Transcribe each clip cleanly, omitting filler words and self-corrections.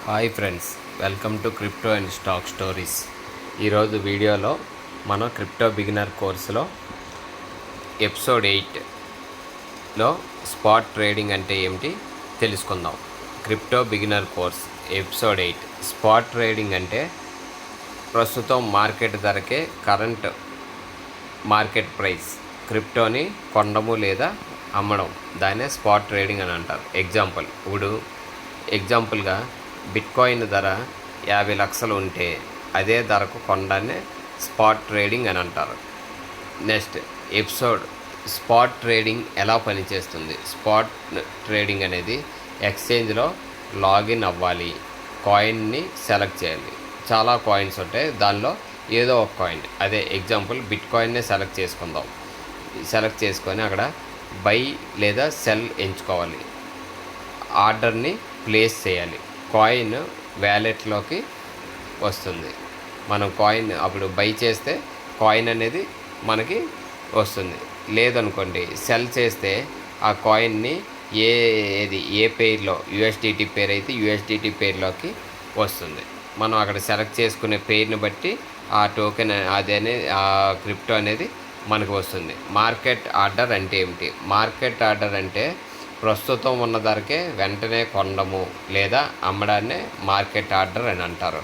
Hi friends, welcome to crypto and stock stories. ఈరోజు వీడియోలో మనం క్రిప్టో బిగినర్ కోర్సులో ఎపిసోడ్ 8లో స్పాట్ ట్రేడింగ్ అంటే ఏమిటి తెలుసుకుందాం. Crypto beginner course episode 8. Spot trading అంటే ప్రస్తుతం మార్కెట్ ధరకే కరెంట్ మార్కెట్ ప్రైస్ క్రిప్టోని కొనడము లేదా అమ్మడం, దాన్నే స్పాట్ ట్రేడింగ్ అని అంటారు. ఎగ్జాంపుల్గా బిట్కాయిన్ ధర 50 లక్షలు ఉంటే అదే ధరకు కొనడాన్ని స్పాట్ ట్రేడింగ్ అని అంటారు. నెక్స్ట్ ఎపిసోడ్ స్పాట్ ట్రేడింగ్ ఎలా పనిచేస్తుంది. స్పాట్ ట్రేడింగ్ అనేది ఎక్స్చేంజ్లో లాగిన్ అవ్వాలి, కాయిన్ని సెలెక్ట్ చేయాలి. చాలా కాయిన్స్ ఉంటాయి, దానిలో ఏదో ఒక కాయిన్, అదే ఎగ్జాంపుల్ బిట్కాయిన్నే సెలెక్ట్ చేసుకుందాం. సెలెక్ట్ చేసుకొని అక్కడ బై లేదా సెల్ ఎంచుకోవాలి, ఆర్డర్ని ప్లేస్ చేయాలి, కాయిన్ వ్యాలెట్లోకి వస్తుంది. మనం కాయిన్ అప్పుడు బై చేస్తే కాయిన్ అనేది మనకి వస్తుంది. లేదనుకోండి సెల్ చేస్తే ఆ కాయిన్ని ఏ పేర్లో యూఎస్డిటీ పేరు అయితే యూఎస్డిటీ పేర్లోకి వస్తుంది. మనం అక్కడ సెలెక్ట్ చేసుకునే పేరుని బట్టి ఆ టోకెన్ ఆ క్రిప్టో అనేది మనకు వస్తుంది. మార్కెట్ ఆర్డర్ అంటే ఏమిటి? మార్కెట్ ఆర్డర్ అంటే ప్రస్తుతం ఉన్న ధరకే వెంటనే కొనడము లేదా అమ్మడాన్నే మార్కెట్ ఆర్డర్ అని అంటారు.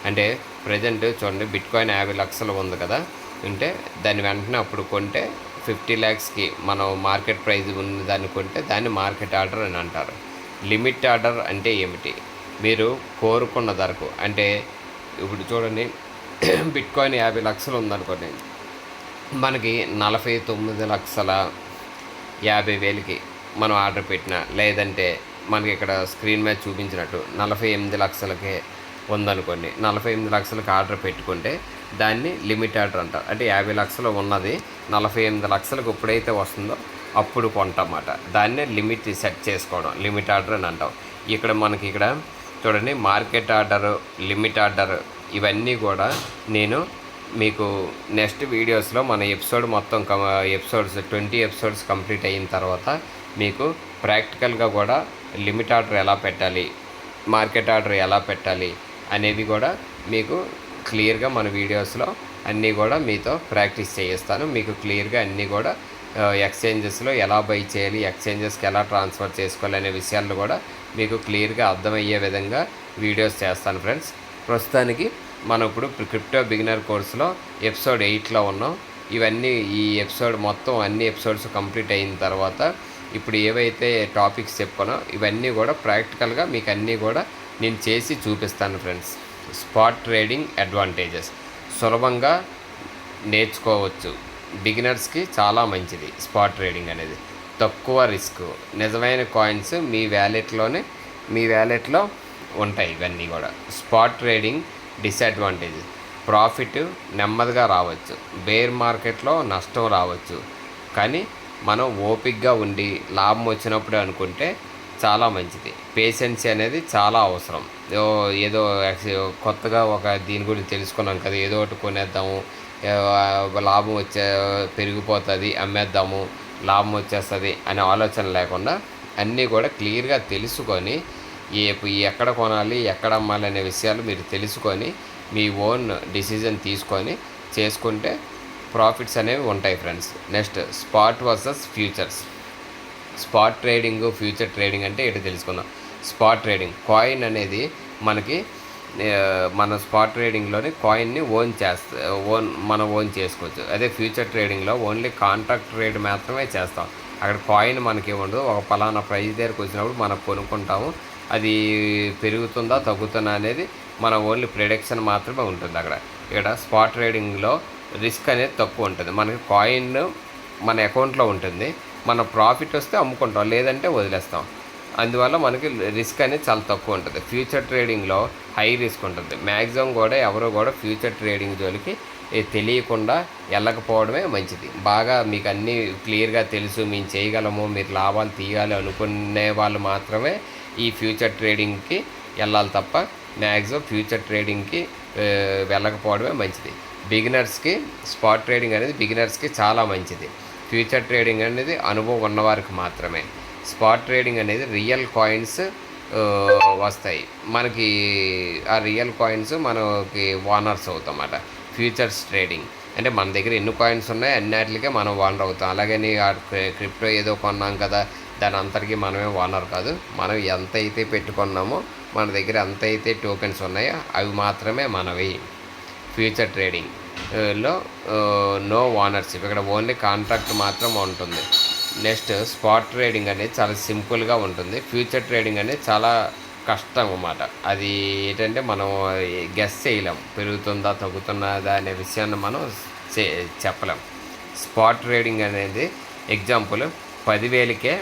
అంటే ప్రజెంట్ చూడండి, బిట్కాయిన్ 50 లక్షలు ఉంది కదా, ఉంటే దాన్ని వెంటనే అప్పుడు కొంటే 50 ల్యాక్స్కి మనం మార్కెట్ ప్రైస్ ఉన్న దాన్ని కొంటే దాన్ని మార్కెట్ ఆర్డర్ అని అంటారు. లిమిట్ ఆర్డర్ అంటే ఏమిటి? మీరు కోరుకున్న ధరకు, అంటే ఇప్పుడు చూడండి బిట్కాయిన్ 50 లక్షలు ఉందనుకోండి, మనకి 49,50,000కి మనం ఆర్డర్ పెట్టిన, లేదంటే మనకి ఇక్కడ స్క్రీన్ మీద చూపించినట్టు 48 లక్షలకే ఉందనుకోండి, 48 లక్షలకి ఆర్డర్ పెట్టుకుంటే దాన్ని లిమిట్ ఆర్డర్ అంటారు. అంటే 50 లక్షలు ఉన్నది 48 లక్షలకు ఎప్పుడైతే వస్తుందో అప్పుడు కొంటామాట. దాన్నే లిమిట్ సెట్ చేసుకోవడం, లిమిట్ ఆర్డర్ అని అంటాం. ఇక్కడ చూడండి, మార్కెట్ ఆర్డరు, లిమిట్ ఆర్డర్, ఇవన్నీ కూడా నేను మీకు నెక్స్ట్ వీడియోస్లో మన ఎపిసోడ్ మొత్తం 20 ఎపిసోడ్స్ కంప్లీట్ అయిన తర్వాత మీకు ప్రాక్టికల్గా కూడా లిమిట్ ఆర్డర్ ఎలా పెట్టాలి, మార్కెట్ ఆర్డర్ ఎలా పెట్టాలి అనేవి కూడా మీకు క్లియర్గా మన వీడియోస్లో అన్నీ కూడా మీతో ప్రాక్టీస్ చేయిస్తాను. మీకు క్లియర్గా అన్నీ కూడా ఎక్స్చేంజెస్లో ఎలా బై చేయాలి, ఎక్స్చేంజెస్కి ఎలా ట్రాన్స్ఫర్ చేసుకోవాలి అనే విషయాలు కూడా మీకు క్లియర్గా అర్థమయ్యే విధంగా వీడియోస్ చేస్తాను ఫ్రెండ్స్. ప్రస్తుతానికి మనం ఇప్పుడు క్రిప్టో బిగినర్ కోర్సులో ఎపిసోడ్ 8లో ఉన్నాం. ఈ ఎపిసోడ్ మొత్తం అన్ని ఎపిసోడ్స్ కంప్లీట్ అయిన తర్వాత ఇప్పుడు ఏవైతే టాపిక్స్ చెప్పుకున్నా ఇవన్నీ కూడా ప్రాక్టికల్గా మీకు అన్నీ కూడా నేను చేసి చూపిస్తాను ఫ్రెండ్స్. స్పాట్ ట్రేడింగ్ అడ్వాంటేజెస్ సులభంగా నేర్చుకోవచ్చు. బిగినర్స్కి చాలా మంచిది స్పాట్ ట్రేడింగ్ అనేది. తక్కువ రిస్క్, నిజమైన కాయిన్స్ మీ వ్యాలెట్లో ఉంటాయి. ఇవన్నీ కూడా స్పాట్ ట్రేడింగ్ డిసడ్వాంటేజ్: ప్రాఫిట్ నెమ్మదిగా రావచ్చు, బేర్ మార్కెట్లో నష్టం రావచ్చు. కానీ మనం ఓపిక్గా ఉండి లాభం వచ్చినప్పుడే అనుకుంటే చాలా మంచిది. పేషెన్సీ అనేది చాలా అవసరం. ఏదో కొత్తగా దీని గురించి తెలుసుకున్నాం కదా, ఏదో ఒకటి కొనేద్దాము, లాభం పెరిగిపోతుంది, అమ్మేద్దాము, లాభం వచ్చేస్తుంది అనే ఆలోచన లేకుండా అన్నీ కూడా క్లియర్గా తెలుసుకొని ఎక్కడ కొనాలి, ఎక్కడ అమ్మాలి అనే విషయాలు మీరు తెలుసుకొని మీ ఓన్ డిసిజన్ తీసుకొని చేసుకుంటే ప్రాఫిట్స్ అనేవి ఉంటాయి friends. Next spot versus futures. Spot trading, future trading అంటే ఏంటో తెలుసుకుందాం. స్పాట్ ట్రేడింగ్, కాయిన్ అనేది మన స్పాట్ ట్రేడింగ్లోని కాయిన్ని మనం ఓన్ చేసుకోవచ్చు. అదే ఫ్యూచర్ ట్రేడింగ్లో ఓన్లీ కాంట్రాక్ట్ ట్రేడ్ మాత్రమే చేస్తాం. అక్కడ కాయిన్ మనకి ఉండదు. ఒక పలానా ప్రైస్ దగ్గరకు వచ్చినప్పుడు మనం కొనుక్కుంటాము, అది పెరుగుతుందా తగ్గుతుందా అనేది మన ఓన్లీ ప్రిడిక్షన్ మాత్రమే ఉంటుంది ఇక్కడ స్పాట్ ట్రేడింగ్లో రిస్క్ అనేది తక్కువ ఉంటుంది. మనకి కాయిన్ మన అకౌంట్లో ఉంటుంది, మన ప్రాఫిట్ వస్తే అమ్ముకుంటాం, లేదంటే వదిలేస్తాం. అందువల్ల మనకి రిస్క్ అనేది చాలా తక్కువ ఉంటుంది. ఫ్యూచర్ ట్రేడింగ్లో హై రిస్క్ ఉంటుంది. మ్యాక్సిమం కూడా ఎవరు కూడా ఫ్యూచర్ ట్రేడింగ్ జోలికి తెలియకుండా వెళ్ళకపోవడమే మంచిది. బాగా మీకు అన్నీ క్లియర్గా తెలుసు, మేము చేయగలము, మీరు లాభాలు తీయాలి అనుకునే వాళ్ళు మాత్రమే ఈ ఫ్యూచర్ ట్రేడింగ్కి వెళ్ళాలి తప్ప మ్యాక్సిమం ఫ్యూచర్ ట్రేడింగ్కి వెళ్ళకపోవడమే మంచిది. బిగినర్స్కి స్పాట్ ట్రేడింగ్ అనేది బిగినర్స్కి చాలా మంచిది. ఫ్యూచర్ ట్రేడింగ్ అనేది అనుభవం ఉన్నవారికి మాత్రమే. స్పాట్ ట్రేడింగ్ అనేది రియల్ కాయిన్స్ వస్తాయి మనకి. ఆ రియల్ కాయిన్స్ మనకి ఓనర్స్ అవుతాం అన్నమాట. ఫ్యూచర్స్ ట్రేడింగ్ అంటే మన దగ్గర ఎన్ని కాయిన్స్ ఉన్నాయి అన్నిటికే మనం ఓనర్ అవుతాం. అలాగని ఆ క్రిప్టో ఏదో కొన్నాం కదా దాని అంతటికీ మనమే ఓనర్ కాదు. మనం ఎంత అయితే పెట్టుకున్నామో మన దగ్గర ఎంత అయితే టోకెన్స్ ఉన్నాయో అవి మాత్రమే మనవి. ఫ్యూచర్ ట్రేడింగ్ లో నో ఓనర్షిప్, ఇక్కడ ఓన్లీ కాంట్రాక్ట్ మాత్రం ఉంటుంది. నెక్స్ట్ స్పాట్ ట్రేడింగ్ అనేది చాలా సింపుల్గా ఉంటుంది. ఫ్యూచర్ ట్రేడింగ్ అనేది చాలా కష్టం అన్నమాట. అది ఏంటంటే మనం గెస్ చేయలేం, పెరుగుతుందా తగ్గుతున్నదా అనే విషయాన్ని మనం చెప్పలేం. స్పాట్ ట్రేడింగ్ అనేది ఎగ్జాంపుల్ 10,000కే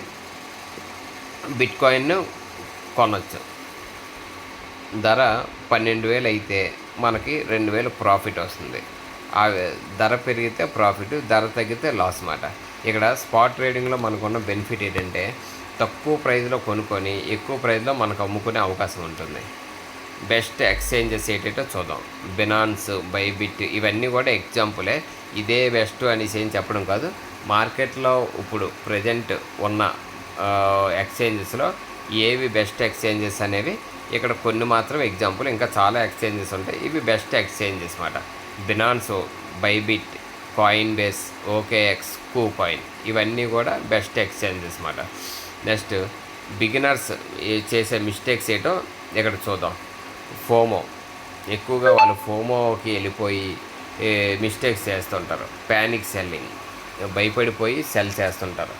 బిట్కాయిన్ కొనవచ్చు. ధర 12,000 అయితే మనకి 2,000 ప్రాఫిట్ వస్తుంది. ఆ ధర పెరిగితే ప్రాఫిట్, ధర తగ్గితే లాస్ అన్నమాట. ఇక్కడ స్పాట్ ట్రేడింగ్లో మనకున్న బెనిఫిట్ ఏంటంటే తక్కువ ప్రైస్లో కొనుక్కొని ఎక్కువ ప్రైస్లో మనకు అమ్ముకునే అవకాశం ఉంటుంది. బెస్ట్ ఎక్స్చేంజెస్ ఏంటంటే చూద్దాం. బినాన్స్, బైబిట్ ఇవన్నీ కూడా ఎగ్జాంపులే. ఇదే బెస్ట్ అనేసి ఏం చెప్పడం కాదు. మార్కెట్లో ఇప్పుడు ప్రజెంట్ ఉన్న ఎక్స్చేంజెస్లో ఏవి బెస్ట్ ఎక్స్చేంజెస్ అనేవి ఇక్కడ కొన్ని మాత్రం ఎగ్జాంపుల్, ఇంకా చాలా ఎక్స్చేంజెస్ ఉంటాయి. ఇవి బెస్ట్ ఎక్స్చేంజెస్ అన్నమాట. Binance, Bybit, coin base, OKX, కూకాయిన్ ఇవన్నీ కూడా బెస్ట్ ఎక్స్చేంజెస్ అన్నమాట. నెక్స్ట్ బిగినర్స్ చేసే మిస్టేక్స్ ఏంటో ఇక్కడ చూద్దాం. ఫోమో, ఎక్కువగా వాళ్ళు ఫోమోకి వెళ్ళిపోయి మిస్టేక్స్ చేస్తుంటారు. ప్యానిక్ సెల్లింగ్, భయపడిపోయి సెల్ చేస్తుంటారు.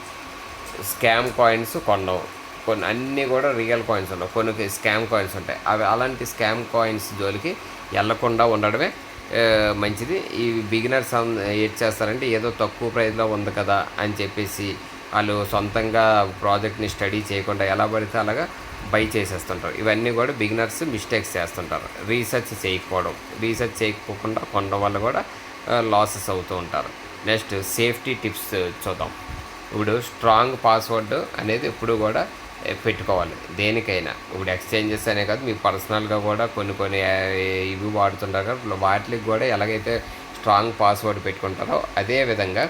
స్కామ్ కాయిన్స్ కొనడం, కొన్ని అన్నీ కూడా రియల్ కాయిన్స్ ఉండవు, కొన్ని స్కామ్ కాయిన్స్ ఉంటాయి. అవి అలాంటి స్కామ్ కాయిన్స్ జోలికి వెళ్లకుండా ఉండడమే మంచిది. ఈ బిగినర్స్ ఏం చేస్తారంటే ఏదో తక్కువ ప్రైస్లో ఉంది కదా అని చెప్పేసి వాళ్ళు సొంతంగా ప్రాజెక్ట్ని స్టడీ చేయకుండా ఎలా పడితే అలాగా బై చేసేస్తుంటారు. ఇవన్నీ కూడా బిగినర్స్ మిస్టేక్స్ చేస్తుంటారు. రీసెర్చ్ చేయకపోకుండా కొనడం వల్ల కూడా లాసెస్ అవుతూ ఉంటారు. నెక్స్ట్ సేఫ్టీ టిప్స్ చూద్దాం. ఇప్పుడు స్ట్రాంగ్ పాస్వర్డ్ అనేది ఎప్పుడు కూడా పెట్టుకోవాలి దేనికైనా. ఇప్పుడు ఎక్స్చేంజెస్ అనే కాదు, మీ పర్సనల్గా కూడా కొన్ని ఇవి వాడుతుంటారు కదా, వాటికి కూడా ఎలాగైతే స్ట్రాంగ్ పాస్వర్డ్ పెట్టుకుంటారో అదేవిధంగా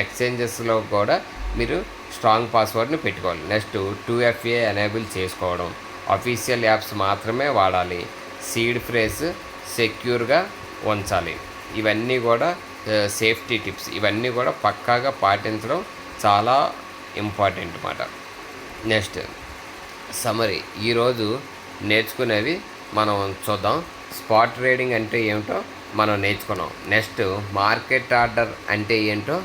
ఎక్స్చేంజెస్లో కూడా మీరు స్ట్రాంగ్ పాస్వర్డ్ని పెట్టుకోవాలి. నెక్స్ట్ 2FA ఎనేబుల్ చేసుకోవడం, అఫీషియల్ యాప్స్ మాత్రమే వాడాలి, సీడ్ ఫ్రేజ్ సెక్యూర్గా ఉంచాలి. ఇవన్నీ కూడా సేఫ్టీ టిప్స్. ఇవన్నీ కూడా పక్కాగా పాటించడం చాలా ఇంపార్టెంట్ అన్నమాట. నెక్స్ట్ సమరీ, ఈరోజు నేర్చుకునేవి మనం చూద్దాం. స్పాట్ ట్రేడింగ్ అంటే ఏమిటో మనం నేర్చుకున్నాం. నెక్స్ట్ మార్కెట్ ఆర్డర్ అంటే ఏంటో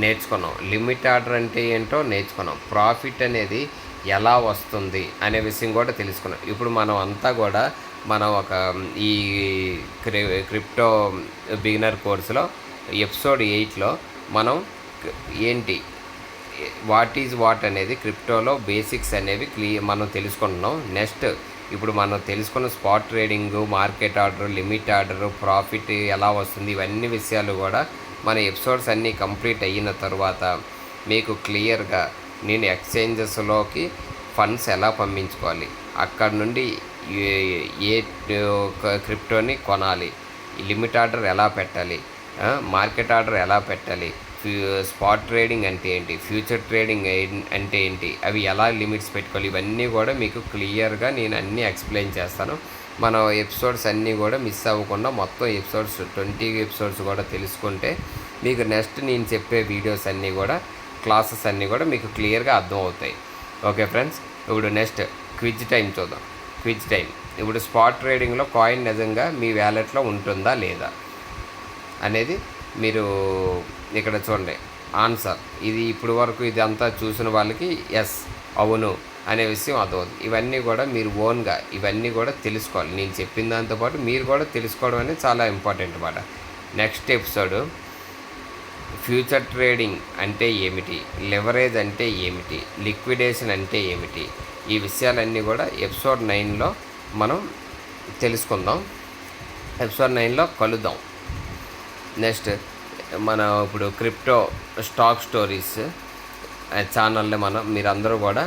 నేర్చుకున్నాం. లిమిట్ ఆర్డర్ అంటే ఏంటో నేర్చుకున్నాం. ప్రాఫిట్ అనేది ఎలా వస్తుంది అనే విషయం కూడా తెలుసుకున్నాం. ఇప్పుడు మనం అంతా కూడా మనం ఒక ఈ క్రిప్టో బిగినర్ కోర్సులో ఎపిసోడ్ 8లో మనం ఏంటి వాట్ ఈజ్ వాట్ అనేది క్రిప్టోలో బేసిక్స్ అనేవి మనం తెలుసుకుంటున్నాం. నెక్స్ట్ ఇప్పుడు మనం తెలుసుకున్న spot trading, market order, limit order, profit ఎలా వస్తుంది, ఇవన్నీ విషయాలు కూడా మన ఎపిసోడ్స్ అన్నీ కంప్లీట్ అయిన తర్వాత మీకు క్లియర్గా నేను ఎక్స్చేంజెస్లోకి ఫండ్స్ ఎలా పంపించుకోవాలి, అక్కడ నుండి ఏ క్రిప్టోని కొనాలి, లిమిట్ ఆర్డర్ ఎలా పెట్టాలి, మార్కెట్ ఆర్డర్ ఎలా పెట్టాలి, స్పాట్ ట్రేడింగ్ అంటే ఏంటి, ఫ్యూచర్ ట్రేడింగ్ అంటే ఏంటి, అవి ఎలా లిమిట్స్ పెట్టుకోవాలి, ఇవన్నీ కూడా మీకు క్లియర్గా నేను అన్నీ ఎక్స్ప్లెయిన్ చేస్తాను. మన ఎపిసోడ్స్ అన్నీ కూడా మిస్ అవ్వకుండా మొత్తం ఎపిసోడ్స్ 20 ఎపిసోడ్స్ కూడా తెలుసుకుంటే మీకు నెక్స్ట్ నేను చెప్పే వీడియోస్ అన్నీ కూడా క్లాసెస్ అన్నీ కూడా మీకు క్లియర్గా అర్థమవుతాయి. ఓకే ఫ్రెండ్స్, ఇప్పుడు నెక్స్ట్ క్విజ్ టైం చూద్దాం. క్విజ్ టైం, ఇప్పుడు స్పాట్ ట్రేడింగ్లో కాయిన్ నిజంగా మీ వ్యాలెట్లో ఉంటుందా లేదా అనేది మీరు ఇక్కడ చూడండి. ఆన్సర్ ఇది ఇప్పుడు వరకు ఇది అంతా చూసిన వాళ్ళకి ఎస్ అవును అనే విషయం అర్థమవుతుంది. ఇవన్నీ కూడా మీరు ఓన్గా ఇవన్నీ కూడా తెలుసుకోవాలి. నేను చెప్పిన దాంతోపాటు మీరు కూడా తెలుసుకోవడం అనేది చాలా ఇంపార్టెంట్ అన్నమాట. నెక్స్ట్ ఎపిసోడ్ ఫ్యూచర్ ట్రేడింగ్ అంటే ఏమిటి, లెవరేజ్ అంటే ఏమిటి, లిక్విడేషన్ అంటే ఏమిటి, ఈ విషయాలన్నీ కూడా ఎపిసోడ్ 9లో మనం తెలుసుకుందాం. ఎపిసోడ్ 9లో కలుద్దాం. నెక్స్ట్ మన ఇప్పుడు క్రిప్టో స్టాక్ స్టోరీస్ ఛానల్ని మీరందరూ కూడా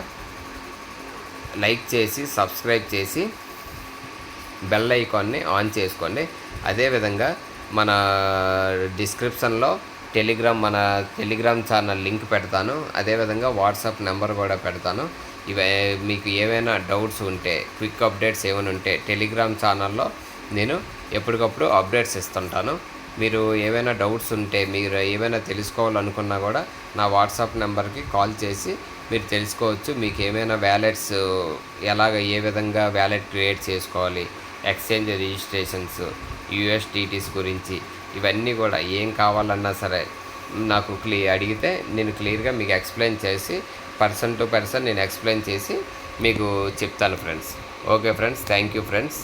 లైక్ చేసి సబ్స్క్రైబ్ చేసి బెల్ ఐకాన్ని ఆన్ చేసుకోండి. అదేవిధంగా మన డిస్క్రిప్షన్లో మన టెలిగ్రామ్ ఛానల్ లింక్ పెడతాను. అదేవిధంగా వాట్సాప్ నెంబర్ కూడా పెడతాను. మీకు ఏవైనా డౌట్స్ ఉంటే, క్విక్ అప్డేట్స్ ఏమైనా ఉంటే టెలిగ్రామ్ ఛానల్లో నేను ఎప్పటికప్పుడు అప్డేట్స్ ఇస్తుంటాను. మీరు ఏవైనా డౌట్స్ ఉంటే, మీరు ఏమైనా తెలుసుకోవాలనుకున్నా కూడా నా వాట్సాప్ నెంబర్కి కాల్ చేసి మీరు తెలుసుకోవచ్చు. మీకు ఏమైనా వ్యాలెట్స్ ఏ విధంగా వ్యాలెట్ క్రియేట్ చేసుకోవాలి, ఎక్స్చేంజ్ రిజిస్ట్రేషన్స్, యూఎస్డిటీస్ గురించి ఇవన్నీ కూడా ఏం కావాలన్నా సరే నాకు అడిగితే నేను క్లియర్గా మీకు ఎక్స్ప్లెయిన్ చేసి పర్సన్ టు పర్సన్ నేను ఎక్స్ప్లెయిన్ చేసి మీకు చెప్తాను friends. Okay friends, thank you friends.